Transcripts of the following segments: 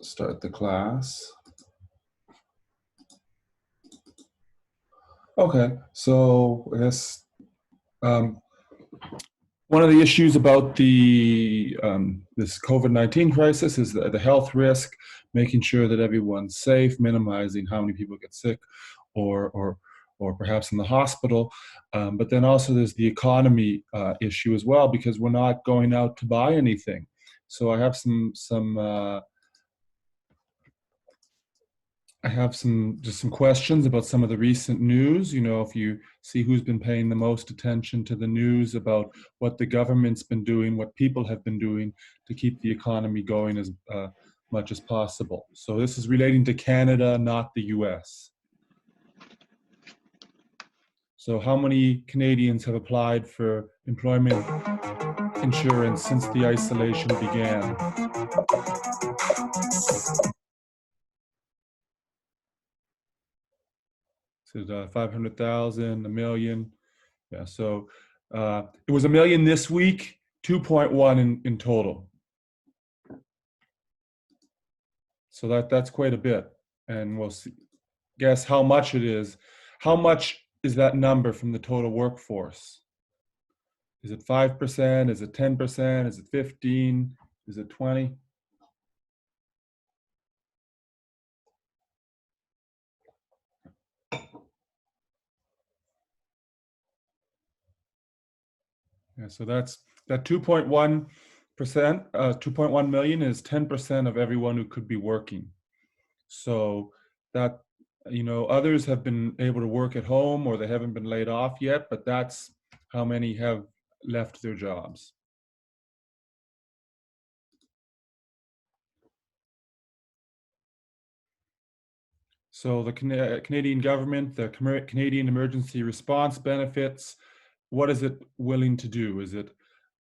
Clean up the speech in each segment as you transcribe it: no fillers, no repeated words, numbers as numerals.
start the class. Okay, so I guess one of the issues about the this COVID-19 crisis is the health risk, making sure that everyone's safe, minimizing how many people get sick or perhaps in the hospital. But then also there's the economy issue as well, because we're not going out to buy anything. So I have some just some questions about some of the recent news. You know, if you see who's been paying the most attention to the news about what the government's been doing, what people have been doing to keep the economy going as much as possible. So this is relating to Canada, not the US. So how many Canadians have applied for employment insurance since the isolation began? Is it 500,000, a million? Yeah, so it was 1 million this week, 2.1 in total. So that's quite a bit. And we'll see, guess how much it is. How much is that number from the total workforce? Is it 5%? Is it 10%? Is it 15? Is it 20? Yeah, so that's that 2.1%, 2.1 million is 10% of everyone who could be working. So that, you know, others have been able to work at home or they haven't been laid off yet, but that's how many have left their jobs. So the Canadian government, the Canadian Emergency Response Benefits, what is it willing to do? Is it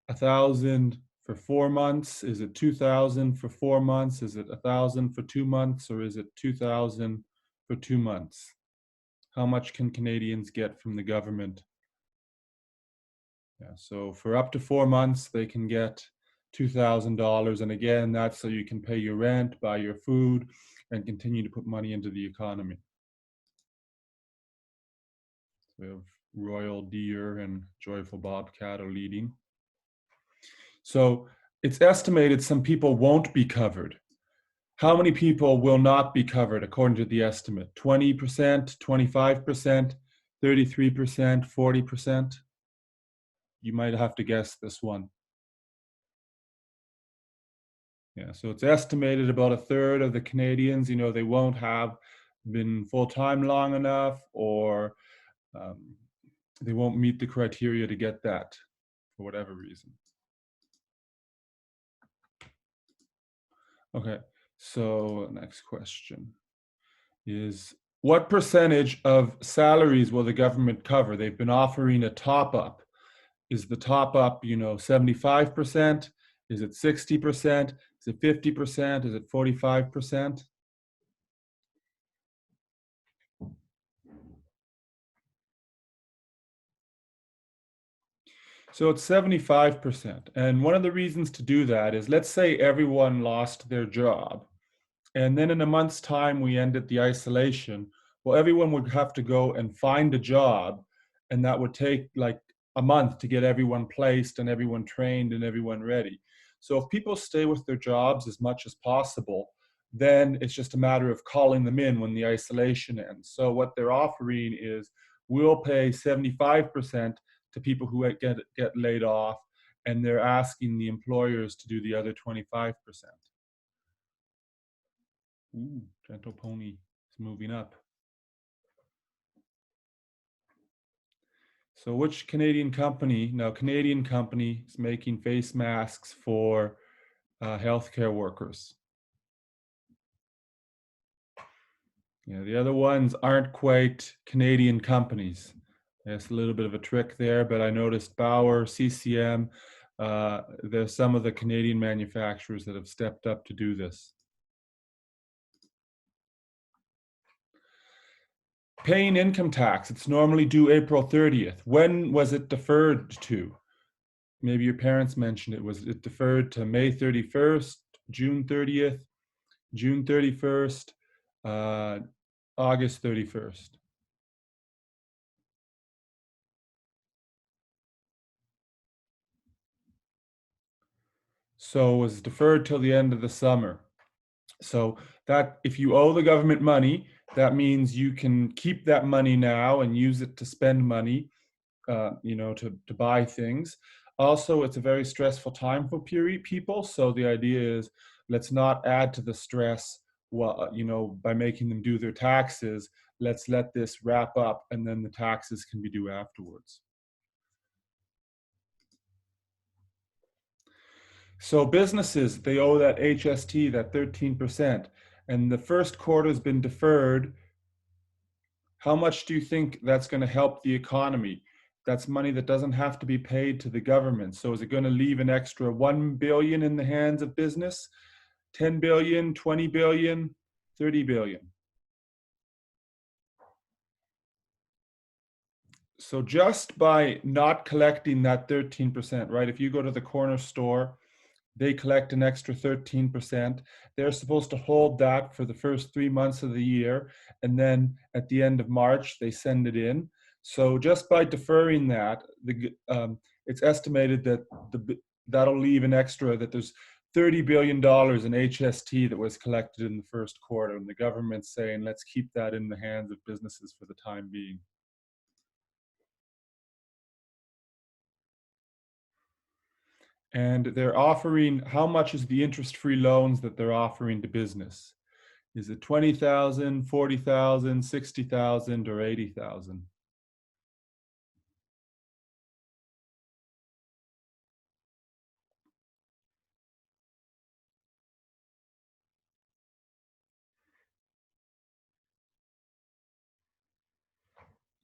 1,000 for 4 months? Is it 2,000 for 4 months? Is it 1,000 for 2 months? Or is it 2,000 for 2 months? How much can Canadians get from the government? Yeah, so for up to 4 months, they can get $2,000. And again, that's so you can pay your rent, buy your food, and continue to put money into the economy. So we have Royal Deer and Joyful Bobcat are leading. So it's estimated some people won't be covered. How many people will not be covered according to the estimate? 20%, 25%, 33%, 40%? You might have to guess this one. Yeah, so it's estimated about 1/3 of the Canadians, you know, they won't have been full-time long enough, or they won't meet the criteria to get that for whatever reason. Okay, so next question is, what percentage of salaries will the government cover? They've been offering a top-up. Is the top-up, you know, 75%? Is it 60%? Is it 50%? Is it 45%? So it's 75%. And one of the reasons to do that is, let's say everyone lost their job, and then in a month's time we ended the isolation. Well, everyone would have to go and find a job, and that would take like a month to get everyone placed and everyone trained and everyone ready. So if people stay with their jobs as much as possible, then it's just a matter of calling them in when the isolation ends. So what they're offering is, we'll pay 75% to people who get laid off, and they're asking the employers to do the other 25%. Ooh, Gentle Pony is moving up. So which Canadian company, now Canadian company is making face masks for healthcare workers? Yeah, the other ones aren't quite Canadian companies. There's a little bit of a trick there, but I noticed Bauer, CCM, there's some of the Canadian manufacturers that have stepped up to do this. Paying income tax, it's normally due April 30th. When was it deferred to? Maybe your parents mentioned it. Was it deferred to May 31st, June 30th? June 31st, August 31st. So it was deferred till the end of the summer. So that if you owe the government money, that means you can keep that money now and use it to spend money, to buy things. Also, it's a very stressful time for people. So the idea is let's not add to the stress, by making them do their taxes. Let's let this wrap up and then the taxes can be due afterwards. So businesses, they owe that HST, that 13%, and the first quarter has been deferred. How much do you think that's going to help the economy? That's money that doesn't have to be paid to the government. So is it going to leave an extra 1 billion in the hands of business? 10 billion, 20 billion, 30 billion? So just by not collecting that 13%, right? If you go to the corner store, they collect an extra 13%. They're supposed to hold that for the first 3 months of the year. And then at the end of March, they send it in. So just by deferring that, it's estimated that that'll leave an extra, that there's $30 billion in HST that was collected in the first quarter. And the government's saying, let's keep that in the hands of businesses for the time being. And they're offering, how much is the interest-free loans that they're offering to business? Is it 20,000, 40,000, 60,000, or 80,000?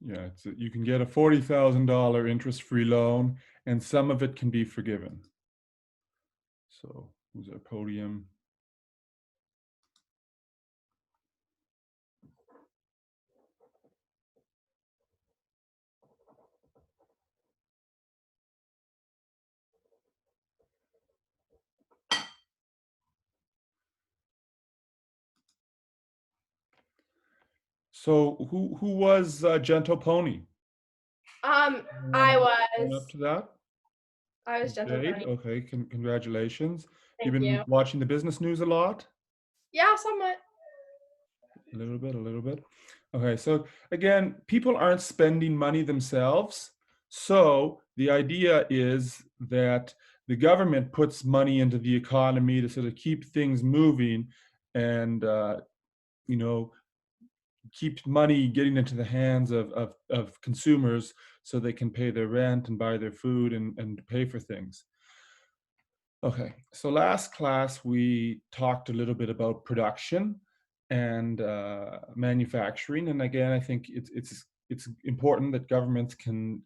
Yeah, you can get a $40,000 interest-free loan, and some of it can be forgiven. So who's our podium? So who was Gentle Pony? I Up was. to that? I was Gentle Jade? Pony. Okay, congratulations. You've Thank been you. watching the business news a lot? Yeah, somewhat. A little bit. Okay, so again, people aren't spending money themselves. So the idea is that the government puts money into the economy to sort of keep things moving and, you know, keep money getting into the hands of consumers so they can pay their rent and buy their food and pay for things. Okay, so last class we talked a little bit about production and manufacturing, and again, I think it's important that governments can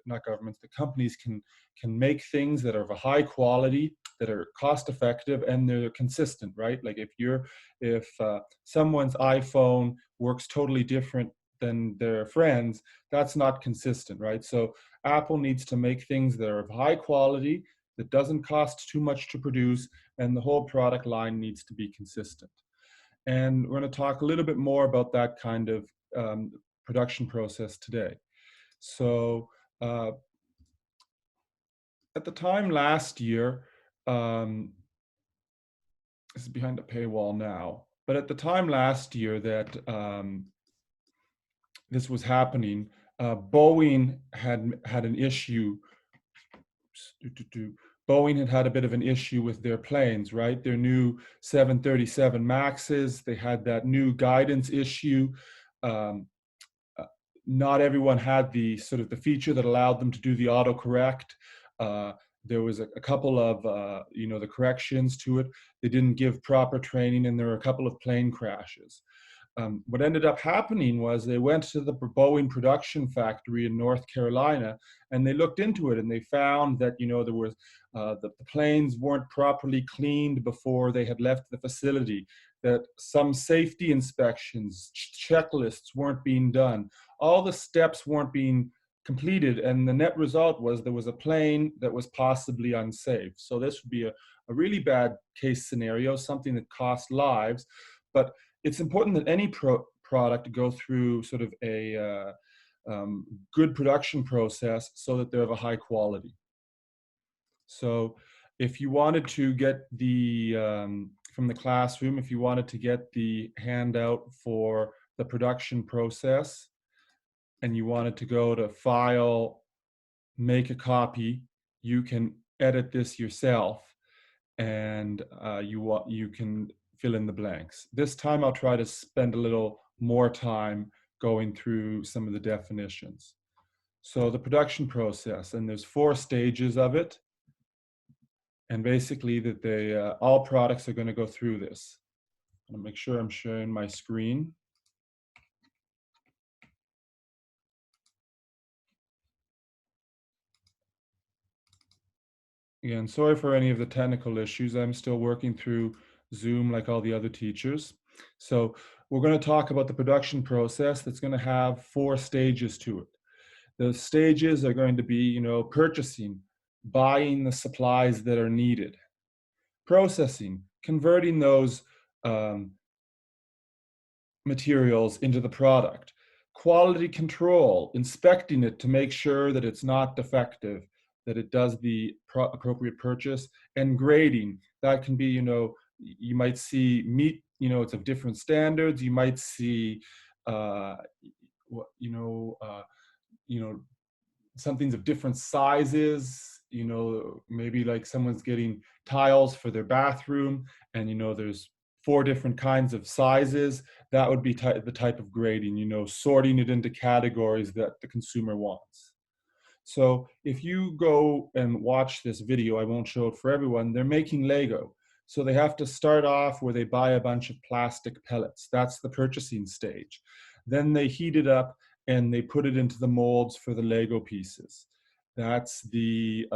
not governments, the companies can make things that are of a high quality, that are cost effective, and they're consistent, right? Like if someone's iPhone works totally different than their friends, that's not consistent, right? So Apple needs to make things that are of high quality, that doesn't cost too much to produce, and the whole product line needs to be consistent. And we're going to talk a little bit more about that kind of production process today. So at the time last year, this is behind a paywall now, but at the time last year that this was happening, Boeing had an issue. Boeing had a bit of an issue with their planes, right? Their new 737 Maxes, they had that new guidance issue. Um, Not everyone had the sort of the feature that allowed them to do the autocorrect. There was a couple of, the corrections to it. They didn't give proper training, and there were a couple of plane crashes. What ended up happening was they went to the Boeing production factory in North Carolina and they looked into it, and they found that there was the planes weren't properly cleaned before they had left the facility, that some safety inspections, checklists weren't being done, all the steps weren't being completed, and the net result was there was a plane that was possibly unsafe. So this would be really bad case scenario, something that costs lives. But it's important that any product go through sort of a good production process so that they're of a high quality. So if you wanted to get the, from the classroom, if you wanted to get the handout for the production process and you wanted to go to File, Make a Copy, you can edit this yourself and you can fill in the blanks. This time I'll try to spend a little more time going through some of the definitions. So the production process, and there's 4 stages of it. And basically that they, all products are going to go through this. I'll make sure I'm sharing my screen. Again, sorry for any of the technical issues. I'm still working through Zoom like all the other teachers. So we're going to talk about the production process that's going to have 4 stages to it. The stages are going to be, purchasing, buying the supplies that are needed, processing, converting those materials into the product, quality control, inspecting it to make sure that it's not defective, that it does the appropriate purchase, and grading. That can be, you might see meat, it's of different standards. You might see, you know, something's of different sizes, maybe like someone's getting tiles for their bathroom and, there's 4 different kinds of sizes. That would be the type of grading, sorting it into categories that the consumer wants. So if you go and watch this video, I won't show it for everyone, they're making Lego. So they have to start off where they buy a bunch of plastic pellets. That's the purchasing stage. Then they heat it up and they put it into the molds for the Lego pieces. That's the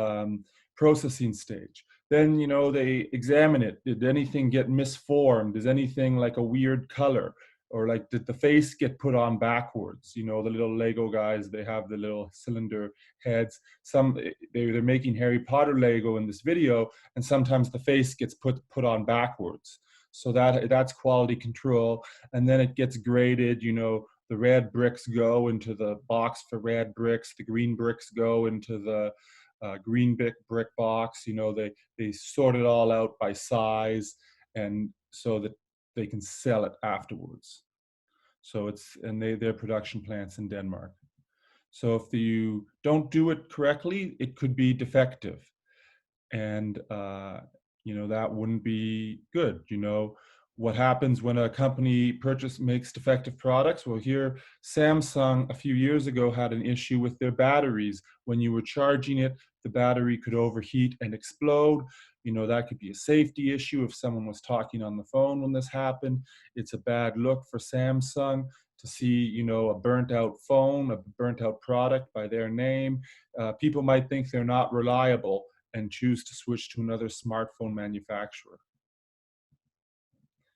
processing stage. Then, they examine it. Did anything get misformed? Is anything like a weird color? Or like, did the face get put on backwards? The little Lego guys, they have the little cylinder heads. They're making Harry Potter Lego in this video, and sometimes the face gets put on backwards. So that's quality control. And then it gets graded, the red bricks go into the box for red bricks, the green bricks go into the green brick box. They sort it all out by size, and so that they can sell it afterwards. So they're production plants in Denmark. So if you don't do it correctly, it could be defective, and that wouldn't be good. What happens when a company makes defective products? Well, here Samsung a few years ago had an issue with their batteries. When you were charging it, the battery could overheat and explode. That could be a safety issue if someone was talking on the phone when this happened. It's a bad look for Samsung to see, a burnt out phone, a burnt out product by their name. People might think they're not reliable and choose to switch to another smartphone manufacturer.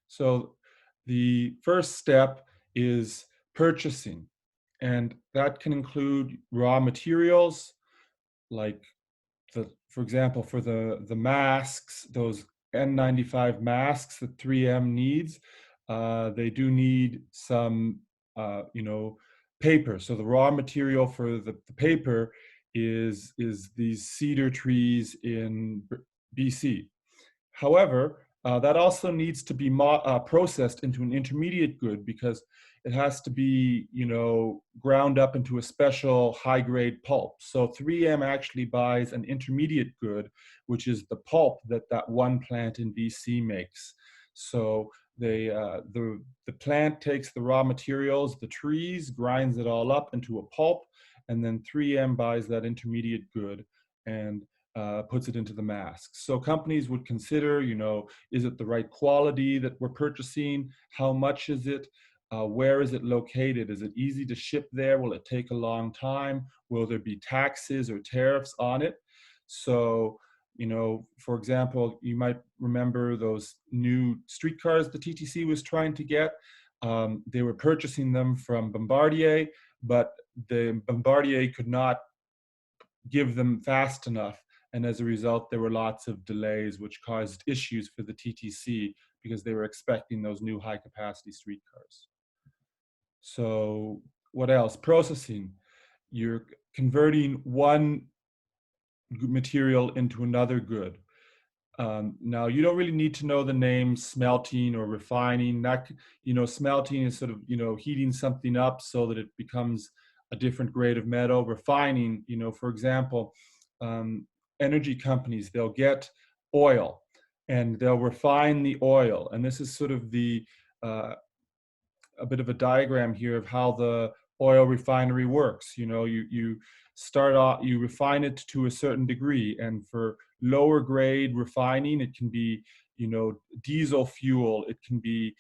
So the first step is purchasing, and that can include raw materials like for example, for the masks, those N95 masks that 3M needs, they do need some, paper. So the raw material for the paper is these cedar trees in BC. However, that also needs to be processed into an intermediate good because it has to be, ground up into a special high-grade pulp. So 3M actually buys an intermediate good, which is the pulp that one plant in BC makes. So the plant takes the raw materials, the trees, grinds it all up into a pulp, and then 3M buys that intermediate good and puts it into the masks. So companies would consider, is it the right quality that we're purchasing? How much is it? Where is it located? Is it easy to ship there? Will it take a long time? Will there be taxes or tariffs on it? So, for example, you might remember those new streetcars the TTC was trying to get. They were purchasing them from Bombardier, but the Bombardier could not give them fast enough. And as a result, there were lots of delays, which caused issues for the TTC because they were expecting those new high capacity streetcars. So what else? Processing. You're converting one material into another good. Now, you don't really need to know the name smelting or refining. That, smelting is sort of, heating something up so that it becomes a different grade of metal. Refining, for example, energy companies, they'll get oil and they'll refine the oil. And this is sort of a bit of a diagram here of how the oil refinery works. You start off, you refine it to a certain degree, and for lower grade refining, it can be, diesel fuel, it can be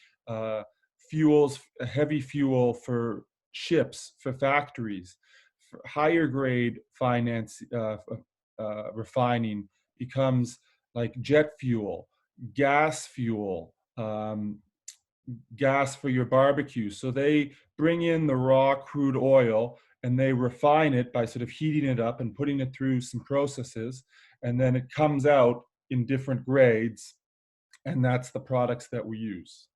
fuels, heavy fuel for ships, for factories. For higher grade refining becomes like jet fuel, gas fuel, gas for your barbecue. So they bring in the raw crude oil and they refine it by sort of heating it up and putting it through some processes. And then it comes out in different grades. And that's the products that we use.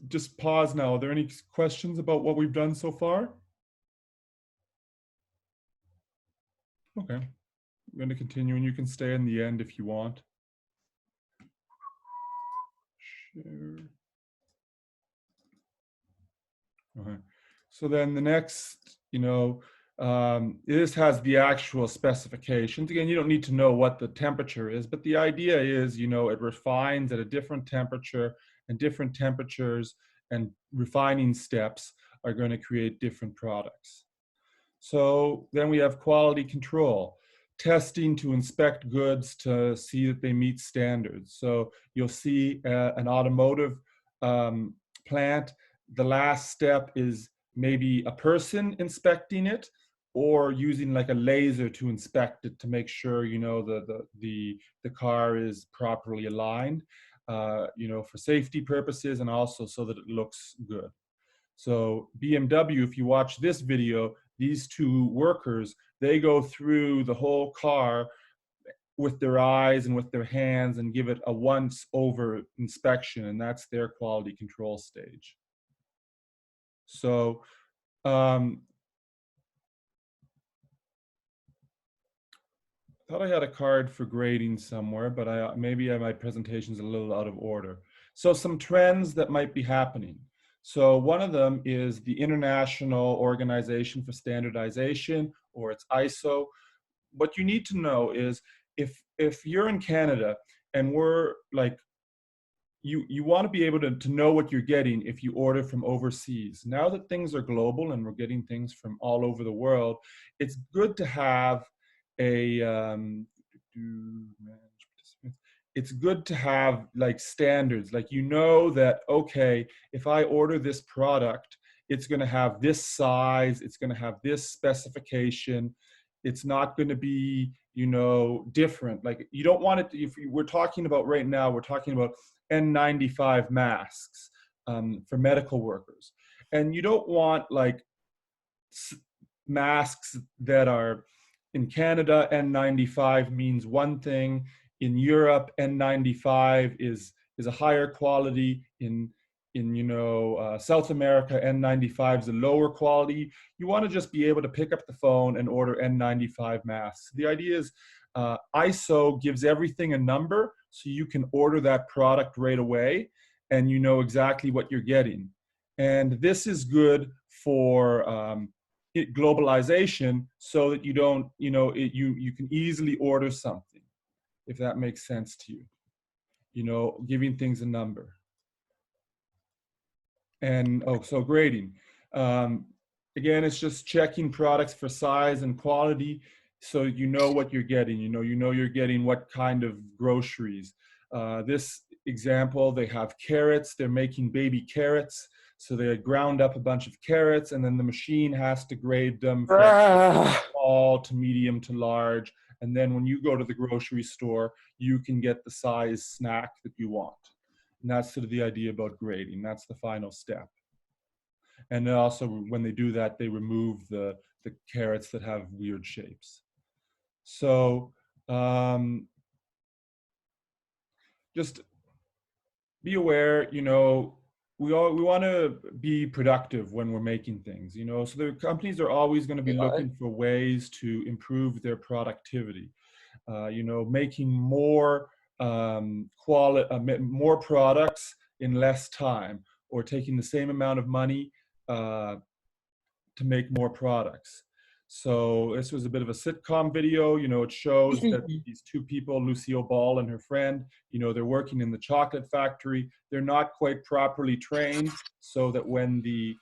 Just pause now. Are there any questions about what we've done so far? Okay. I'm going to continue, and you can stay in the end if you want. Share. Okay. So then the next, this has the actual specifications. Again, you don't need to know what the temperature is, but the idea is, it refines at a different temperature, and different temperatures and refining steps are going to create different products. So then we have quality control, testing to inspect goods to see that they meet standards. So you'll see an automotive plant. The last step is maybe a person inspecting it, or using like a laser to inspect it to make sure, the car is properly aligned, for safety purposes, and also so that it looks good. So BMW, if you watch this video, these two workers, they go through the whole car with their eyes and with their hands and give it a once over inspection, and that's their quality control stage. So I thought I had a card for grading somewhere, but maybe my presentation's a little out of order. So some trends that might be happening. So one of them is the International Organization for Standardization, or it's ISO. What you need to know is if you're in Canada and we're like, you want to be able to know what you're getting if you order from overseas. Now that things are global and we're getting things from all over the world, it's good to have it's good to have like standards, like, that, okay, if I order this product, it's going to have this size, it's going to have this specification, it's not going to be, different. Like, you don't want it to, if we're talking about right now, we're talking about N95 masks for medical workers. And you don't want like masks that are in Canada, N95 means one thing. In Europe, N95 is a higher quality. In South America, N95 is a lower quality. You want to just be able to pick up the phone and order N95 masks. The idea is ISO gives everything a number, so you can order that product right away and you know exactly what you're getting. And this is good for globalization, so that you don't, you can easily order something, if that makes sense to you, giving things a number. And so grading. Again, it's just checking products for size and quality, so you know what you're getting. You're getting what kind of groceries. This example, they have carrots. They're making baby carrots. So they ground up a bunch of carrots, and then the machine has to grade them from small to medium to large. And then when you go to the grocery store, you can get the size snack that you want. And that's sort of the idea about grading. That's the final step. And also when they do that, they remove the carrots that have weird shapes. So just be aware, you know, we want to be productive when we're making things, you know, so the companies are always going to be looking for ways to improve their productivity. You know, making more more products in less time, or taking the same amount of money to make more products. So this was a bit of a sitcom video. You know, it shows that these two people, Lucille Ball and her friend, you know, they're working in the chocolate factory. They're not quite properly trained, so that when the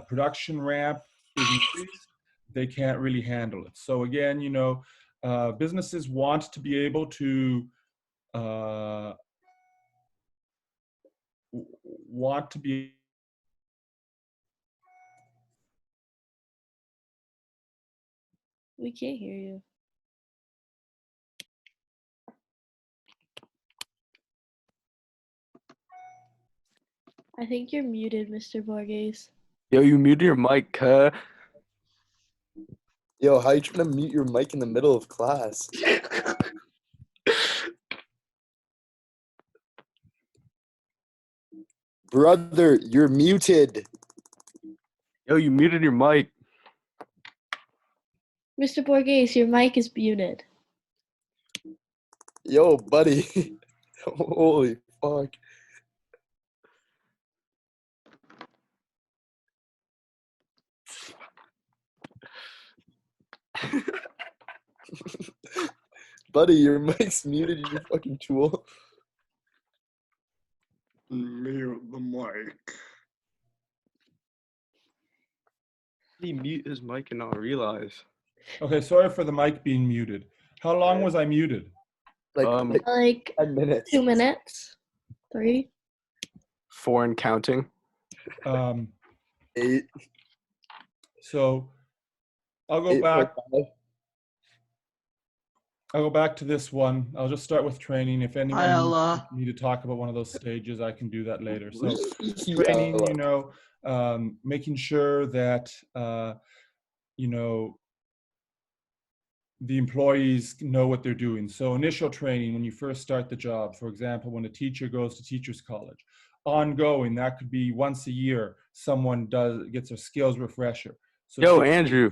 production ramp is increased, they can't really handle it. So again, you know, businesses want to be able to uh, want to be We can't hear you. I think you're muted, Mr. Borges. Yo, you muted your mic, huh? Yo, how you trying to mute your mic in the middle of class? Brother, you're muted. Yo, you muted your mic. Mr. Borges, your mic is muted. Yo, buddy. Holy fuck. Buddy, your mic's muted, you fucking tool. Mute the mic. He mute his mic and not realize. Okay, sorry for the mic being muted. How long was I muted? Like Like 10 minutes. 2 minutes? 3? 4 and counting. 8. So I'll go 8, back. 5. I'll go back to this one. I'll just start with training. If anyone Ella. needs me to talk about one of those stages, I can do that later. So Yeah. training, you know, making sure that, you know, the employees know what they're doing. So initial training, when you first start the job, for example, when a teacher goes to teacher's college, ongoing, that could be once a year, someone gets a skills refresher. So Yo, Andrew.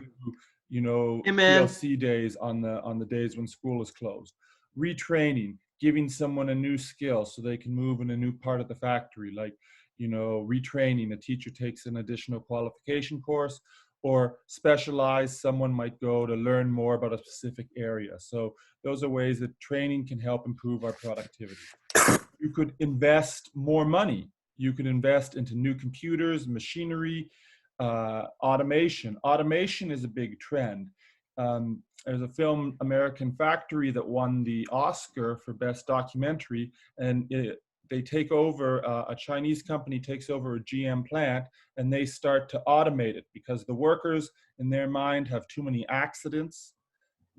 You know, Hey, man. PLC days on the days when school is closed. Retraining, giving someone a new skill so they can move in a new part of the factory, like, you know, retraining. A teacher takes an additional qualification course, or specialize, someone might go to learn more about a specific area. So those are ways that training can help improve our productivity. You could invest more money. You could invest into new computers, machinery, automation. Automation is a big trend. There's a film, American Factory, that won the Oscar for Best Documentary, and they take over, a Chinese company takes over a GM plant, and they start to automate it because the workers in their mind have too many accidents.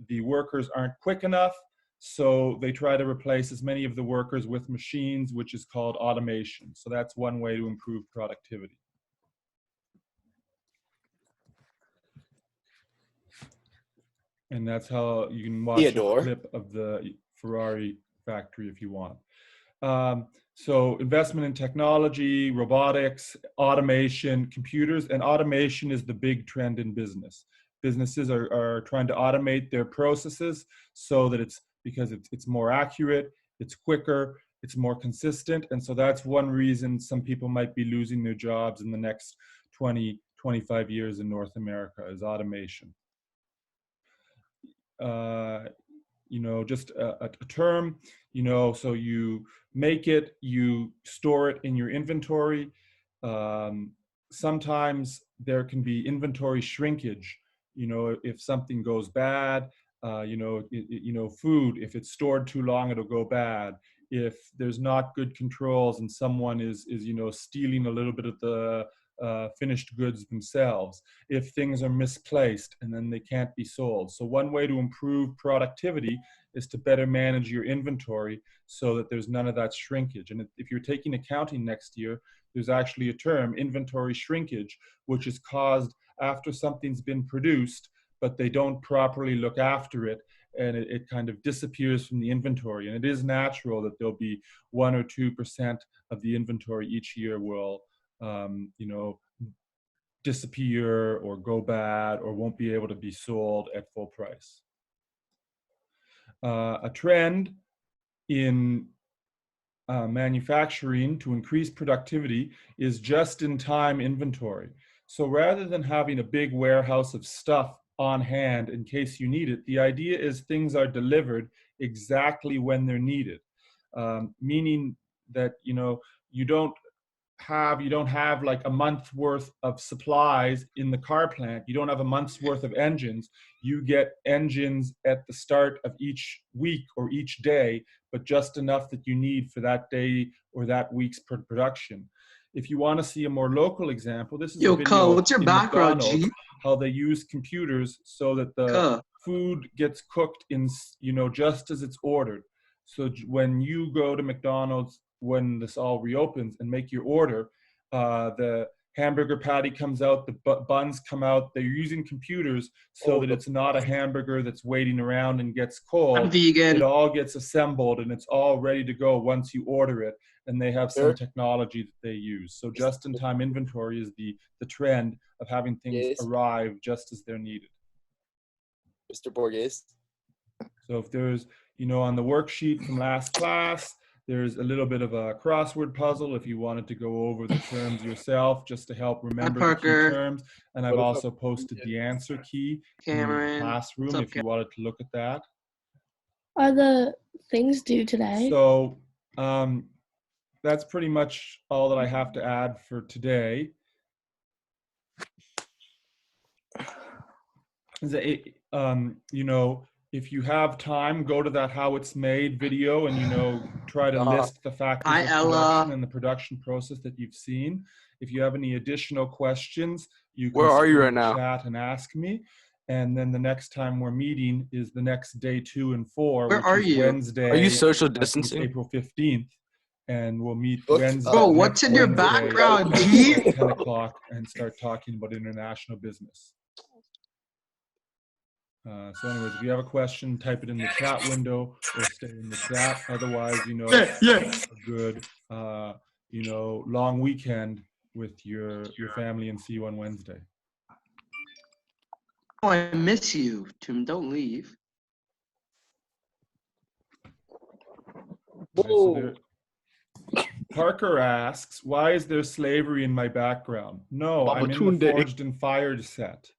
The workers aren't quick enough, so they try to replace as many of the workers with machines, which is called automation. So that's one way to improve productivity. And that's how you can watch Theodore. a clip of the Ferrari factory if you want. So investment in technology, robotics, automation, computers, and automation is the big trend in business. Businesses are trying to automate their processes so that it's more accurate, it's quicker, it's more consistent. And so that's one reason some people might be losing their jobs in the next 20, 25 years in North America, is automation. You know, just a term, you know, so you make it, you store it in your inventory. Sometimes there can be inventory shrinkage. You know, if something goes bad, you know, food, if it's stored too long, it'll go bad. If there's not good controls and someone is you know, stealing a little bit of finished goods themselves, if things are misplaced and then they can't be sold. So one way to improve productivity is to better manage your inventory so that there's none of that shrinkage. And if you're taking accounting next year, there's actually a term, inventory shrinkage, which is caused after something's been produced, but they don't properly look after it, and it kind of disappears from the inventory. And it is natural that there'll be 1 or 2% of the inventory each year will, disappear or go bad or won't be able to be sold at full price. A trend in manufacturing to increase productivity is just-in-time inventory. So rather than having a big warehouse of stuff on hand in case you need it, the idea is things are delivered exactly when they're needed, meaning that you don't have like a month's worth of supplies in the car plant. You don't have a month's worth of engines. You get engines at the start of each week or each day, but just enough that you need for that day or that week's production. If you want to see a more local example, this is a video Kyle, what's your in background, McDonald's, G? how they use computers so that the food gets cooked in, just as it's ordered. So when you go to McDonald's, when this all reopens and make your order, the hamburger patty comes out, the buns come out. They're using computers so that it's not a hamburger that's waiting around and gets cold. I'm vegan. It all gets assembled and it's all ready to go once you order it. And they have some technology that they use. So just-in-time inventory is the trend of having things arrive just as they're needed. Mr. Borges. So if there's, on the worksheet from last class, there's a little bit of a crossword puzzle if you wanted to go over the terms yourself, just to help remember the key terms. And I've also posted the answer key in the classroom if you wanted to look at that. Are the things due today? So that's pretty much all that I have to add for today. If you have time, go to that How It's Made video and, try to list the factors of production and the production process that you've seen. If you have any additional questions, you can in the chat and ask me. And then the next time we're meeting is the next day 2 and 4, which is Wednesday. Are you social distancing? April 15th. And we'll meet Wednesday. Bro, what's in your background, G? At 10 o'clock and start talking about international business. So anyways, if you have a question, type it in the chat window or stay in the chat. Otherwise, a good, long weekend with your family, and see you on Wednesday. Oh, I miss you, Tim. Don't leave. Okay, so Parker asks, why is there slavery in my background? No, I'm in the Forged and Fired set.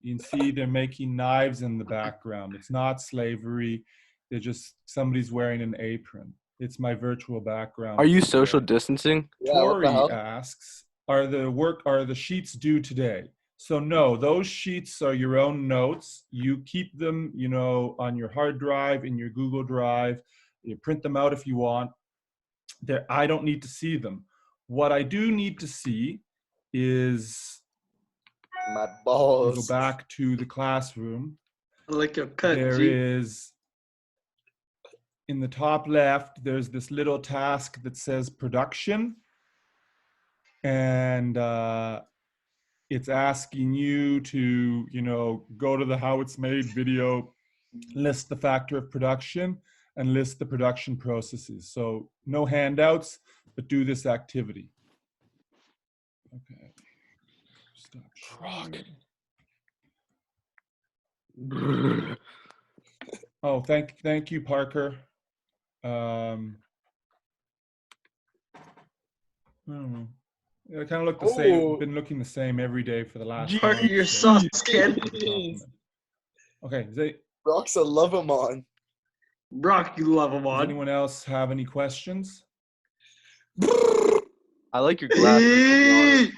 You can see they're making knives in the background. It's not slavery. They're just, somebody's wearing an apron. It's my virtual background. Are you social distancing? Tori asks, are the sheets due today? So no, those sheets are your own notes. You keep them, on your hard drive, in your Google Drive. You print them out if you want. I don't need to see them. What I do need to see is my balls. Go back to the classroom. Like your cut. There is, in the top left, there's this little task that says production. And it's asking you to, go to the How It's Made video, list the factor of production, and list the production processes. So no handouts, but do this activity. Okay. Stop sharing. Oh, thank you, Parker. I don't know. It kind of looked the same. Been looking the same every day for the last. Parker, you're sus, kid. Okay. Brock's a love him on. Brock, you love him on. Does anyone else have any questions? I like your glasses.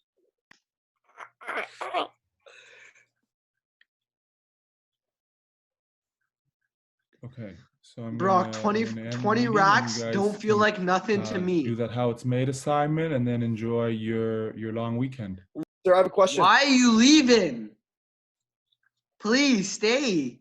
Okay, so I'm Brock, gonna 20 racks don't feel like nothing to me. Do that How It's Made assignment and then enjoy your long weekend. Sir, I have a question. Why are you leaving? Please stay.